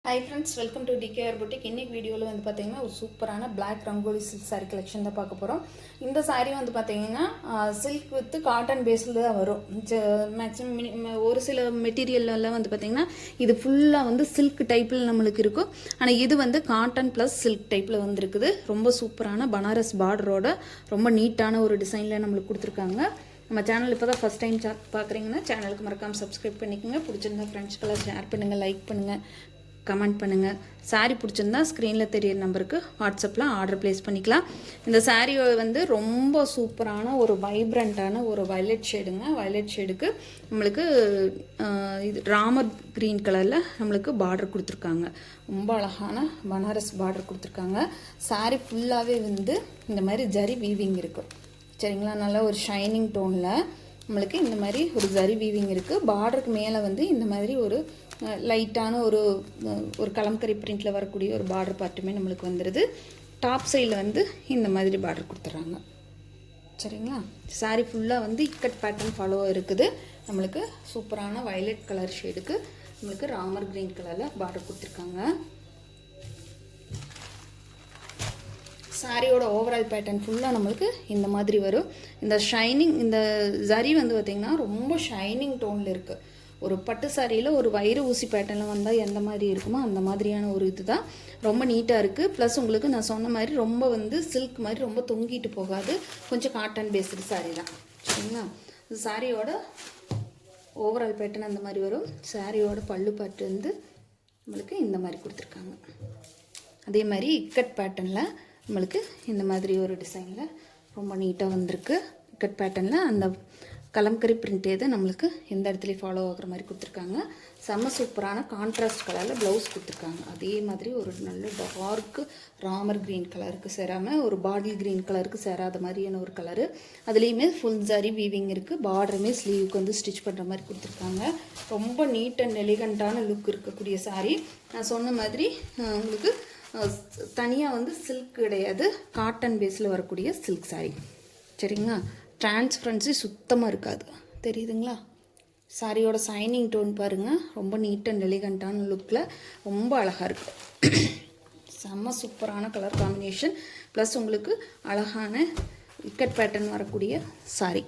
Hi friends, welcome to DKR Boutique. இன்னைக்கு வீடியோவில் வந்து பார்த்தீங்கன்னா ஒரு சூப்பரான black rangoli silk saree collection தான் பார்க்க போகிறோம். இந்த சாரீ வந்து பார்த்தீங்கன்னா சில்க் வித் காட்டன் பேஸில் தான் வரும். மேக்ஸிமம் ஒரு சில மெட்டீரியல்லாம் வந்து பார்த்தீங்கன்னா இது ஃபுல்லாக வந்து சில்க் டைப்பில் நம்மளுக்கு இருக்கும். ஆனால் இது வந்து காட்டன் ப்ளஸ் சில்க் டைப்பில் வந்துருக்குது. ரொம்ப சூப்பரான பனாரஸ் பார்டரோட ரொம்ப நீட்டான ஒரு டிசைனில் நம்மளுக்கு கொடுத்துருக்காங்க. நம்ம சேனல் இப்போ தான் ஃபஸ்ட் டைம் பார்க்குறீங்கன்னா சேனலுக்கு மறக்காமல் சப்ஸ்கிரைப் பண்ணிக்கோங்க. பிடிச்சிருந்தா ஃப்ரெண்ட்ஸ்க்கெல்லாம் ஷேர் பண்ணுங்கள், லைக் பண்ணுங்கள், கமெண்ட் பண்ணுங்கள். சாரீ பிடிச்சிருந்தா ஸ்க்ரீனில் தெரியிற நம்பருக்கு வாட்ஸ்அப்பில் ஆர்டர் ப்ளேஸ் பண்ணிக்கலாம். இந்த சாரீ வந்து ரொம்ப சூப்பரான ஒரு வைப்ரண்ட்டான ஒரு வயலட் ஷேடுங்க. வயலட் ஷேடுக்கு நம்மளுக்கு இது ராமர் க்ரீன் கலரில் நம்மளுக்கு பார்டர் கொடுத்துருக்காங்க. ரொம்ப அழகான பனாரஸ் பார்டர் கொடுத்துருக்காங்க. சாரீ ஃபுல்லாகவே வந்து இந்த மாதிரி ஜரி வீவிங் இருக்குது. சரிங்களா, நல்லா ஒரு ஷைனிங் டோனில் நம்மளுக்கு இந்த மாதிரி ஒரு ஜரி வீவிங் இருக்குது. பார்டருக்கு மேலே வந்து இந்த மாதிரி ஒரு லைட்டான ஒரு கலம்கரி பிரிண்டில் வரக்கூடிய ஒரு பார்டர் பார்ட்டுமே நம்மளுக்கு வந்துடுது. டாப் சைடில் வந்து இந்த மாதிரி பார்டர் கொடுத்துட்றாங்க. சரிங்களா, சாரீ ஃபுல்லாக வந்து இக்கட் பேட்டர்ன் ஃபாலோ இருக்குது. நம்மளுக்கு சூப்பரான வயலட் கலர் ஷேடுக்கு நம்மளுக்கு ராமர் கிரீன் கலரில் பார்டர் கொடுத்துருக்காங்க. சாரியோட ஓவரால் பேட்டர்ன் ஃபுல்லாக நம்மளுக்கு இந்த மாதிரி வரும். இந்த ஷைனிங், இந்த ஜரி வந்து பார்த்திங்கன்னா ரொம்ப ஷைனிங் டோனில் இருக்குது. ஒரு பட்டு சாரியில் ஒரு வயிறு ஊசி பேட்டர்னில் வந்தால் எந்த மாதிரி இருக்குமோ அந்த மாதிரியான ஒரு இது தான். ரொம்ப நீட்டாக இருக்குது. ப்ளஸ் உங்களுக்கு நான் சொன்ன மாதிரி ரொம்ப வந்து சில்க் மாதிரி ரொம்ப தொங்கிட்டு போகாது. கொஞ்சம் காட்டன் பேஸ்டு சாரீ தான். சரிங்களா, சாரியோட ஓவரால் பேட்டர்ன் அந்த மாதிரி வரும். சாரியோட பல்லு பாட்டு வந்து நம்மளுக்கு இந்த மாதிரி கொடுத்துருக்காங்க. அதே மாதிரி இக்கட் பேட்டர்னில் நம்மளுக்கு இந்த மாதிரி ஒரு டிசைனில் ரொம்ப நீட்டாக வந்திருக்கு. இக்கட் பேட்டர்னில் அந்த கலம்கரி பிரிண்ட் எது நம்மளுக்கு எந்த இடத்துலையும் ஃபாலோ ஆகுற மாதிரி கொடுத்துருக்காங்க. செம்ம சூப்பரான கான்ட்ராஸ்ட் கலரில் ப்ளவுஸ் கொடுத்துருக்காங்க. அதே மாதிரி ஒரு நல்ல டார்க்கு ராமர் க்ரீன் கலருக்கு சேராமல் ஒரு பாட்டில் க்ரீன் கலருக்கு சேராத மாதிரியான ஒரு கலரு. அதுலேயுமே ஃபுல் ஜரி வீவிங் இருக்குது. பார்டருமே ஸ்லீவுக்கு வந்து ஸ்டிச் பண்ணுற மாதிரி கொடுத்துருக்காங்க. ரொம்ப நீட் அண்ட் எலிகண்ட்டான லுக் இருக்கக்கூடிய சாரீ. நான் சொன்ன மாதிரி உங்களுக்கு தனியாக வந்து சில்க் கிடையாது, காட்டன் பேஸில் வரக்கூடிய சில்க் சாரீ. சரிங்களா, டிரான்ஸ்பரன்சி சுத்தமாக இருக்காது, தெரியுதுங்களா? சாரியோட சைனிங் டோன் பாருங்கள், ரொம்ப நீட் அண்ட் எலிகண்ட்டான லுக்கில் ரொம்ப அழகாக இருக்குது. செம்ம சூப்பரான கலர் காம்பினேஷன். ப்ளஸ் உங்களுக்கு அழகான இக்கட் பேட்டர்ன் வரக்கூடிய சாரீ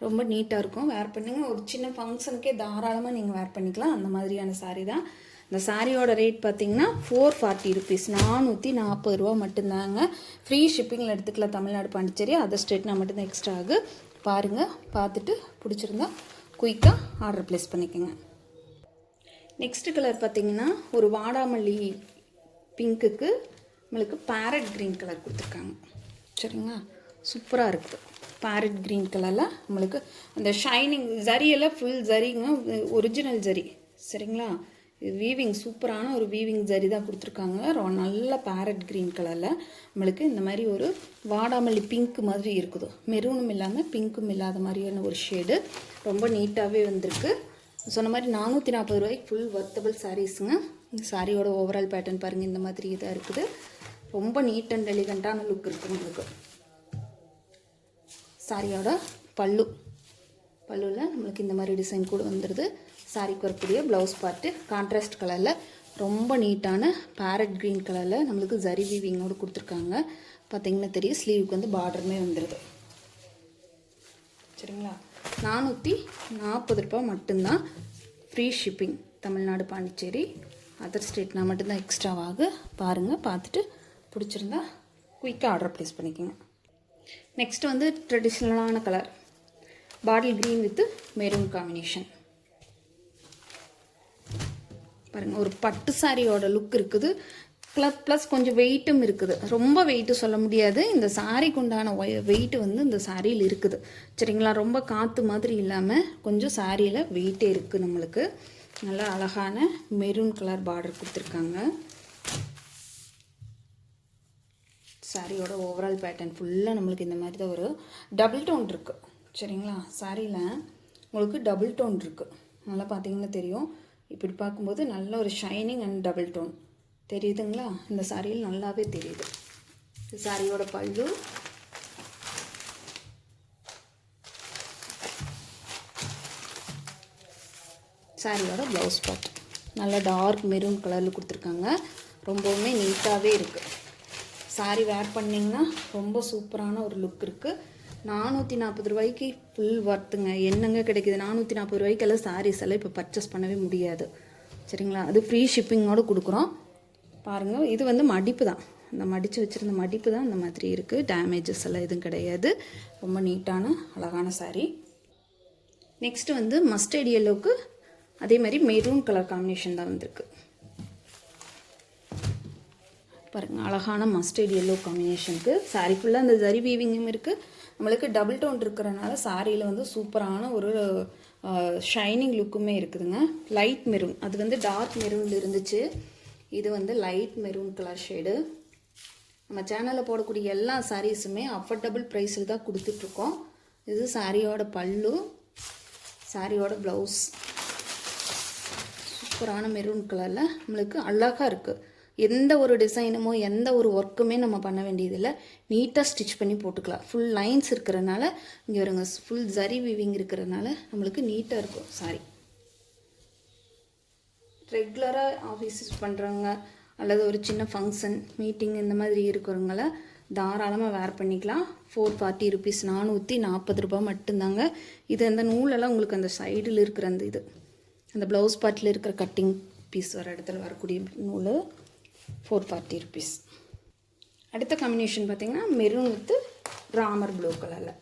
ரொம்ப நீட்டாக இருக்கும். வேர் பண்ணுங்கள், ஒரு சின்ன ஃபங்க்ஷனுக்கே தாராளமாக நீங்கள் வேர் பண்ணிக்கலாம். அந்த மாதிரியான சாரீ தான். இந்த சாரியோட ரேட் பார்த்தீங்கன்னா 440 ருபீஸ், 440 ரூபா மட்டும்தாங்க. ஃப்ரீ ஷிப்பிங்கில் எடுத்துக்கலாம். தமிழ்நாடு, பாண்டிச்சேரி, அதர் ஸ்டேட்னா மட்டும்தான் எக்ஸ்ட்ரா ஆகு. பாருங்கள், பார்த்துட்டு பிடிச்சிருந்தா குயிக்காக ஆர்டர் ப்ளேஸ் பண்ணிக்கோங்க. நெக்ஸ்ட் கலர் பார்த்தீங்கன்னா ஒரு வாடாமல்லி பிங்க்குக்கு நம்மளுக்கு பேரட் க்ரீன் கலர் கொடுத்துருக்காங்க. சரிங்களா, சூப்பராக இருக்குது. பேரட் க்ரீன் கலரில் நம்மளுக்கு அந்த ஷைனிங் ஜரியெல்லாம் ஃபுல் ஜரிங்க, ஒரிஜினல் ஜரி. சரிங்களா, வீவிங் சூப்பரான ஒரு வீவிங் ஜரி தான் கொடுத்துருக்காங்க. நல்ல பேரட் க்ரீன் கலரில் நம்மளுக்கு இந்த மாதிரி ஒரு வாடாமல்லி பிங்க் மாதிரி இருக்குது. மெரூனும் இல்லாமல் பிங்க்கும் இல்லாத மாதிரியான ஒரு ஷேடு. ரொம்ப நீட்டாகவே வந்திருக்கு. சொன்ன மாதிரி 440 ரூபாய்க்கு ஃபுல் வர்த்தபிள் சாரீஸுங்க. இந்த சாரியோட ஓவரால் பேட்டர்ன் பாருங்கள், இந்த மாதிரி இதாக இருக்குது. ரொம்ப நீட் அண்ட் எலிகண்ட்டான லுக் இருக்குது உங்களுக்கு. சாரியோட பல்லுவில் நம்மளுக்கு இந்த மாதிரி டிசைன் கூட வந்துடுது. சாரிக்கு வரக்கூடிய ப்ளவுஸ் பார்ட்டு கான்ட்ராஸ்ட் கலரில் ரொம்ப நீட்டான பேரட் க்ரீன் கலரில் நம்மளுக்கு ஜரி வீவிங்கோடு கொடுத்துருக்காங்க. பார்த்திங்கன்னா தெரியும், ஸ்லீவுக்கு வந்து பார்டருமே வந்துடுது. சரிங்களா, 440 ரூபா மட்டும்தான். Free shipping, Tamil Nadu, Pondicherry, other ஸ்டேட்னா மட்டும்தான் எக்ஸ்ட்ராவாகு. பாருங்கள், பார்த்துட்டு பிடிச்சிருந்தா குயிக்காக ஆர்டர் ப்ளேஸ் பண்ணிக்கோங்க. நெக்ஸ்ட் வந்து ட்ரெடிஷ்னலான colour bottle green with maroon combination. பாருங்கள், ஒரு பட்டு சாரியோட லுக் இருக்குது. ப்ளஸ் கொஞ்சம் வெயிட்டும் இருக்குது. ரொம்ப வெயிட்டு சொல்ல முடியாது. இந்த சாரிக்கு உண்டான வெயிட்டு வந்து இந்த சாரியில் இருக்குது. சரிங்களா, ரொம்ப காற்று மாதிரி இல்லாமல் கொஞ்சம் சாரியில் வெயிட்டே இருக்குது. நம்மளுக்கு நல்லா அழகான மெரூன் கலர் பார்டர் கொடுத்துருக்காங்க. சாரியோட ஓவரால் பேட்டர்ன் ஃபுல்லாக நம்மளுக்கு இந்த மாதிரி தான் ஒரு டபுள் டோன் இருக்குது. சரிங்களா, சாரியில் உங்களுக்கு டபுள் டோன் இருக்குது. நல்லா பார்த்தீங்கன்னா தெரியும். இப்படி பார்க்கும்போது நல்ல ஒரு ஷைனிங் அண்ட் டபுள் டோன் தெரியுதுங்களா? இந்த சாரியில் நல்லாவே தெரியுது. சாரியோட பல்லு, சாரியோட ப்ளவுஸ் பார்ட். நல்லா டார்க் மெரூன் கலரில் கொடுத்துருக்காங்க. ரொம்பவுமே நீட்டாகவே இருக்குது. சாரீ வேர் பண்ணிங்கன்னா ரொம்ப சூப்பரான ஒரு லுக் இருக்குது. 440 ரூபாய்க்கு ஃபுல் ஒர்த்துங்க. என்னங்க கிடைக்கிது? 440 ரூபாய்க்கெல்லாம் சாரீஸ் எல்லாம் இப்போ பர்ச்சேஸ் பண்ணவே முடியாது. சரிங்களா? அது ஃப்ரீ ஷிப்பிங்கோடு கொடுக்குறோம். பாருங்கள், இது வந்து மடிப்பு தான். அந்த மடித்து வச்சுருந்த மடிப்பு தான் இந்த மாதிரி இருக்குது. டேமேஜஸ் எல்லாம் எதுவும் கிடையாது. ரொம்ப நீட்டான அழகான சாரீ. நெக்ஸ்ட்டு வந்து மஸ்டர்ட் எல்லோவுக்கு அதே மாதிரி மெரூன் கலர் காம்பினேஷன் தான் வந்திருக்கு. பாருங்கள், அழகான மஸ்டர்ட் எல்லோ காம்பினேஷனுக்கு சாரீ ஃபுல்லாக அந்த ஜரி வீவிங்கும் இருக்குது. நம்மளுக்கு டபுள் டோன் இருக்கிறனால சாரியில் வந்து சூப்பரான ஒரு ஷைனிங் லுக்குமே இருக்குதுங்க. லைட் மெரூன், அது வந்து டார்க் மெரூனில் இருந்துச்சு. இது வந்து லைட் மெரூன் கலர் ஷேடு. நம்ம சேனலில் போடக்கூடிய எல்லா சாரீஸுமே அஃபோர்டபுள் ப்ரைஸில் தான் கொடுத்துட்ருக்கோம். இது சாரியோட பல்லு, சாரியோட ப்ளவுஸ். சூப்பரான மெரூன் கலரில் நம்மளுக்கு அழகாக இருக்குது. எந்த ஒரு டிசைனுமோ எந்த ஒரு ஒர்க்குமே நம்ம பண்ண வேண்டியதில்லை. நீட்டாக ஸ்டிச் பண்ணி போட்டுக்கலாம். ஃபுல் லைன்ஸ் இருக்கிறனால, இங்கே வருங்க, ஃபுல் ஜரி வீவிங் இருக்கிறனால நம்மளுக்கு நீட்டாக இருக்கும் சாரி. ரெகுலராக ஆஃபீஸ் பண்ணுறவங்க அல்லது ஒரு சின்ன ஃபங்க்ஷன் மீட்டிங் இந்த மாதிரி இருக்கிறவங்கள தாராளமாக வேர் பண்ணிக்கலாம். 440 ருபீஸ், 440 ரூபாய் மட்டும்தாங்க. இது அந்த நூலெல்லாம் உங்களுக்கு அந்த சைடில் இருக்கிற அந்த இது, அந்த ப்ளவுஸ் பார்ட்டில் இருக்கிற கட்டிங் பீஸ் வர இடத்துல வரக்கூடிய நூல் 440 ருபீஸ். அடுத்த காம்பினேஷன் பார்த்திங்கன்னா மெரூன் வித் ராமர் ப்ளூ கலரில்.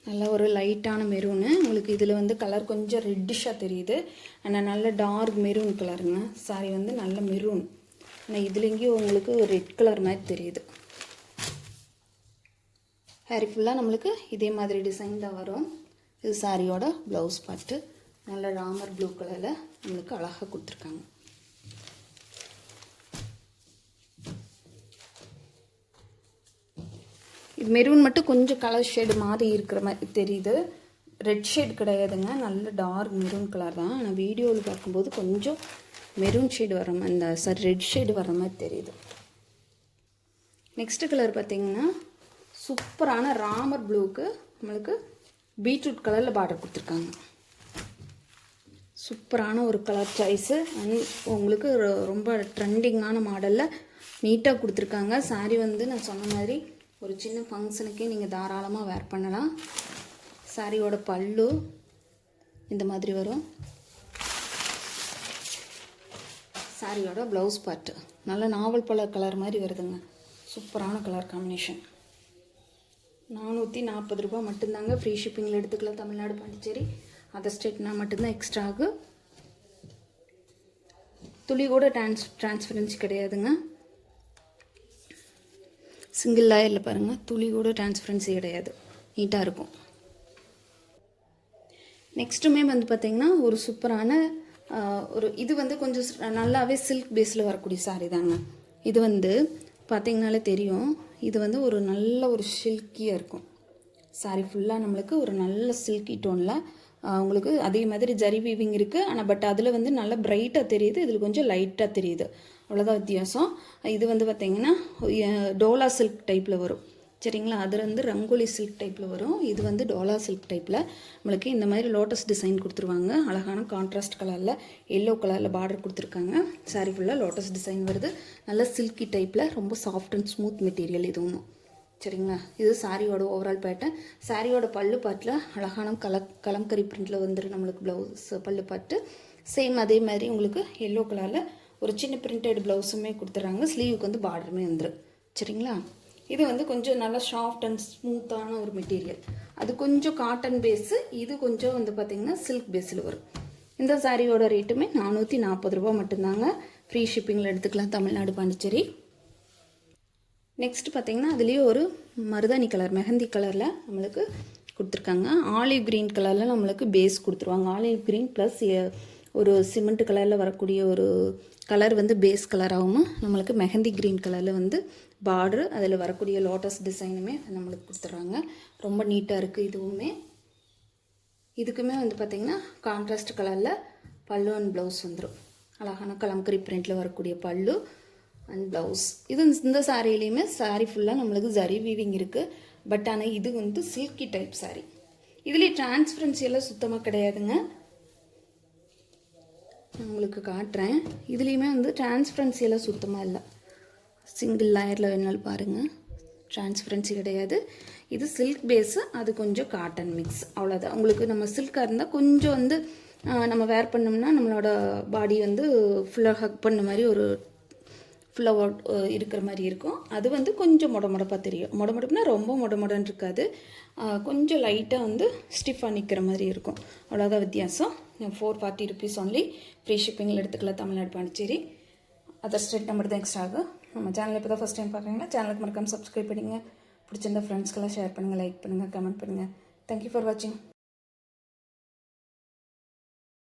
நல்ல ஒரு லைட்டான மெரூனு. உங்களுக்கு இதில் வந்து கலர் கொஞ்சம் ரெட்டிஷாக தெரியுது. ஆனால் நல்ல டார்க் மெரூன் கலருங்க. சாரி வந்து நல்ல மெரூன், ஆனால் இதில் எங்கேயும் உங்களுக்கு ரெட் கலர் மாதிரி தெரியுது. சாரி ஃபுல்லாக நம்மளுக்கு இதே மாதிரி டிசைன் தான் வரும். இது சாரியோட ப்ளவுஸ் பார்ட்டு. நல்ல ராமர் ப்ளூ கலரில் நம்மளுக்கு அழகாக கொடுத்துருக்காங்க. இது மெரூன் மட்டும் கொஞ்சம் கலர் ஷேடு மாதிரி இருக்கிற மாதிரி தெரியுது. ரெட் ஷேட் கிடையாதுங்க, நல்ல டார்க் மெரூன் கலர் தான். ஆனால் வீடியோவில் பார்க்கும்போது கொஞ்சம் மெரூன் ஷேடு வர மாதிரி, இந்த ரெட் ஷேடு வர மாதிரி தெரியுது. நெக்ஸ்ட்டு கலர் பார்த்திங்கன்னா சூப்பரான ராமர் ப்ளூவுக்கு நம்மளுக்கு பீட்ரூட் கலரில் பார்டர் கொடுத்துருக்காங்க. சூப்பரான ஒரு கலர் சாய்ஸு. உங்களுக்கு ரொம்ப ட்ரெண்டிங்கான மாடலில் நீட்டாக கொடுத்துருக்காங்க. சாரீ வந்து நான் சொன்ன மாதிரி ஒரு சின்ன ஃபங்க்ஷனுக்கே நீங்கள் தாராளமாக வேர் பண்ணலாம். சாரியோட பல்லு இந்த மாதிரி வரும். சாரியோட ப்ளவுஸ் பார்ட்டு நல்ல நாவல் பழ கலர் மாதிரி வருதுங்க. சூப்பரான கலர் காம்பினேஷன். 440 ரூபாய் மட்டும்தாங்க. ஃப்ரீ ஷிப்பிங்கில் எடுத்துக்கலாம். தமிழ்நாடு, பாண்டிச்சேரி, அதர் ஸ்டேட்னா மட்டும்தான் எக்ஸ்ட்ரா ஆகும். துளி கூட டிரான்ஸ்பரன்சி கிடையாதுங்க. சிங்கிள் லேயரில் பாருங்கள், துளி கூட டிரான்ஸ்பரன்சி கிடையாது. நீட்டாக இருக்கும். நெக்ஸ்ட்டுமே வந்து பார்த்திங்கன்னா ஒரு சூப்பரான ஒரு இது வந்து கொஞ்சம் நல்லாவே சில்க் பேஸில் வரக்கூடிய சாரீ தாங்க. இது வந்து பார்த்திங்கனாலே தெரியும். இது வந்து ஒரு நல்ல ஒரு சில்கியாக இருக்கும். சாரீ ஃபுல்லாக நம்மளுக்கு ஒரு நல்ல சில்கி டோனில் உங்களுக்கு அதே மாதிரி ஜரி வீவிங் இருக்குது. ஆனால் பட் அதில் வந்து நல்லா பிரைட்டாக தெரியுது, இதில் கொஞ்சம் லைட்டாக தெரியுது, அவ்வளோதான் வித்தியாசம். இது வந்து பார்த்திங்கன்னா டோலா சில்க் டைப்பில் வரும். சரிங்களா? அது வந்து ரங்கோலி சில்க் டைப்பில் வரும். இது வந்து டோலா சில்க் டைப்பில் நம்மளுக்கு இந்த மாதிரி லோட்டஸ் டிசைன் கொடுத்துருவாங்க. அழகான கான்ட்ராஸ்ட் கலரில் எல்லோ கலரில் பார்டர் கொடுத்துருக்காங்க. சாரீ ஃபுல்லாக லோட்டஸ் டிசைன் வருது. நல்ல சில்கி டைப்பில் ரொம்ப சாஃப்ட் அண்ட் ஸ்மூத் மெட்டீரியல் இது ஒன்றும். சரிங்களா? இது சாரியோட ஓவரால் பேட்டர்ன். சாரியோட பல்லு பாட்டில் அழகான கலம்கரி பிரிண்டில் வந்துடும் நம்மளுக்கு ப்ளவுஸ் பல்லு பாட்டு. சேம் அதே மாதிரி உங்களுக்கு எல்லோ கலரில் ஒரு சின்ன பிரிண்டட் ப்ளவுஸுமே கொடுத்துட்றாங்க. ஸ்லீவுக்கு வந்து பார்டருமே வந்துடும். சரிங்களா? இது வந்து கொஞ்சம் நல்லா சாஃப்ட் அண்ட் ஸ்மூத்தான ஒரு மெட்டீரியல். அது கொஞ்சம் காட்டன் பேஸு, இது கொஞ்சம் வந்து பார்த்திங்கன்னா சில்க் பேஸில் வரும். இந்த சாரியோட ரேட்டுமே 440 ரூபா மட்டும்தாங்க. ஃப்ரீ ஷிப்பிங்கில் எடுத்துக்கலாம். தமிழ்நாடு, பாண்டிச்சேரி. நெக்ஸ்ட் பார்த்திங்கன்னா அதுலேயே ஒரு மருதாணி கலர், மெஹந்தி கலரில் நம்மளுக்கு கொடுத்துருக்காங்க. ஆலிவ் க்ரீன் கலரில் நம்மளுக்கு பேஸ் கொடுத்துருவாங்க. ஆலிவ் க்ரீன் ப்ளஸ் ஒரு சிமெண்ட் கலரில் வரக்கூடிய ஒரு கலர் வந்து பேஸ் கலராகவும், நம்மளுக்கு மெஹந்தி க்ரீன் கலரில் வந்து பார்டரு, அதில் வரக்கூடிய லோட்டஸ் டிசைனுமே நம்மளுக்கு கொடுத்துட்றாங்க. ரொம்ப நீட்டாக இருக்குது. இதுவுமே இதுக்குமே வந்து பார்த்திங்கன்னா கான்ட்ராஸ்ட் கலரில் பல்லு அண்ட் ப்ளவுஸ் வந்துடும். அழகான கலம்கரி பிரிண்டில் வரக்கூடிய பல்லு அண்ட் ப்ளவுஸ். இது இந்த சாரிலையுமே சாரீ ஃபுல்லாக நம்மளுக்கு ஜரி வீவிங் இருக்குது. பட் ஆனால் இது வந்து சில்கி டைப் சாரீ. இதுலேயே டிரான்ஸ்பரன்சி எல்லாம் சுத்தமாக கிடையாதுங்க. நான் உங்களுக்கு காட்டுறேன். இதுலேயுமே வந்து டிரான்ஸ்பரன்சி எல்லாம் சுத்தமாக இல்லை. சிங்கிள் லேயரில் வேணாலும் பாருங்கள், டிரான்ஸ்பரன்சி கிடையாது. இது சில்க் பேஸு, அது கொஞ்சம் காட்டன் மிக்ஸ், அவ்வளோதான். உங்களுக்கு நம்ம சில்காக இருந்தால் கொஞ்சம் வந்து நம்ம வேர் பண்ணோம்னா நம்மளோட பாடி வந்து ஃபுல்லாக ஹக் பண்ண மாதிரி ஒரு ஃபுல்லாக இருக்கிற மாதிரி இருக்கும். அது வந்து கொஞ்சம் மொடப்பாக தெரியும். மொடப்புனா ரொம்ப மொடன்னு இருக்காது, கொஞ்சம் லைட்டாக வந்து ஸ்டிஃபாக நிற்கிற மாதிரி இருக்கும். அவ்வளோதான் வித்தியாசம். 440 ருபீஸ் ஒன்லி. ஃப்ரீ ஷிப்பிங்கில் எடுத்துக்கலாம், Tamil Nadu Pondicherry. Other state number தான் எக்ஸ்ட்ரா ஆகும். நம்ம சேனல் இப்போ தான் ஃபஸ்ட் டைம் பார்க்குறீங்கன்னா சேனலுக்கு மறக்காமல் சப்ஸ்கிரைப் பண்ணுங்கள். பிடிச்சிருந்த ஃப்ரெண்ட்ஸ்க்கெல்லாம் ஷேர் பண்ணுங்கள், லைக் பண்ணுங்கள், கமெண்ட் பண்ணுங்கள். தேங்க்யூ ஃபார் வாட்சிங்.